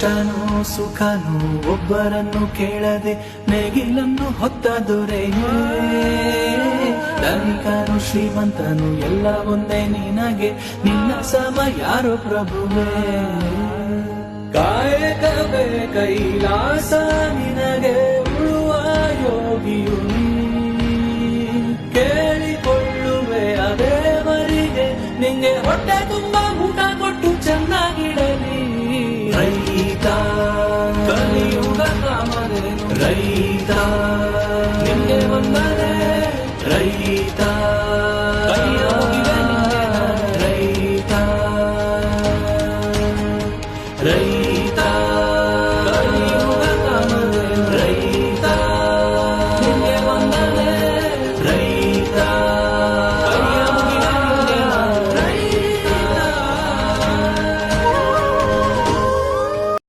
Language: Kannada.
ಕಷ್ಟನೂ ಸುಖನೂ ಒಬ್ಬರನ್ನು ಕೇಳದೆ ನೇಗಿಲನ್ನು ಹೊತ್ತ ದೊರೆಯೇ. ಧನಿಕನು ಶ್ರೀಮಂತನು ಎಲ್ಲ ಒಂದೇ ನಿನಗೆ, ನಿನ್ನ ಸಮ ಯಾರೋ ಪ್ರಭುವೇ. ಕಾಯಕವೇ ಕೈಲಾಸ ನಿನಗೆ, ಉಳುವ ಯೋಗಿಯು ಕೇಳಿಕೊಳ್ಳುವೆ ಅದೇವರಿಗೆ, ನಿಂಗೆ ಹೊಟ್ಟೆ ತುಂಬ ಊಟ ಕೊಟ್ಟು ಚೆನ್ನಾಗಿಡಲಿ. ರೈತ ಕಲಿಯುಗ ಕಾಮಧೇನು ರೈತ.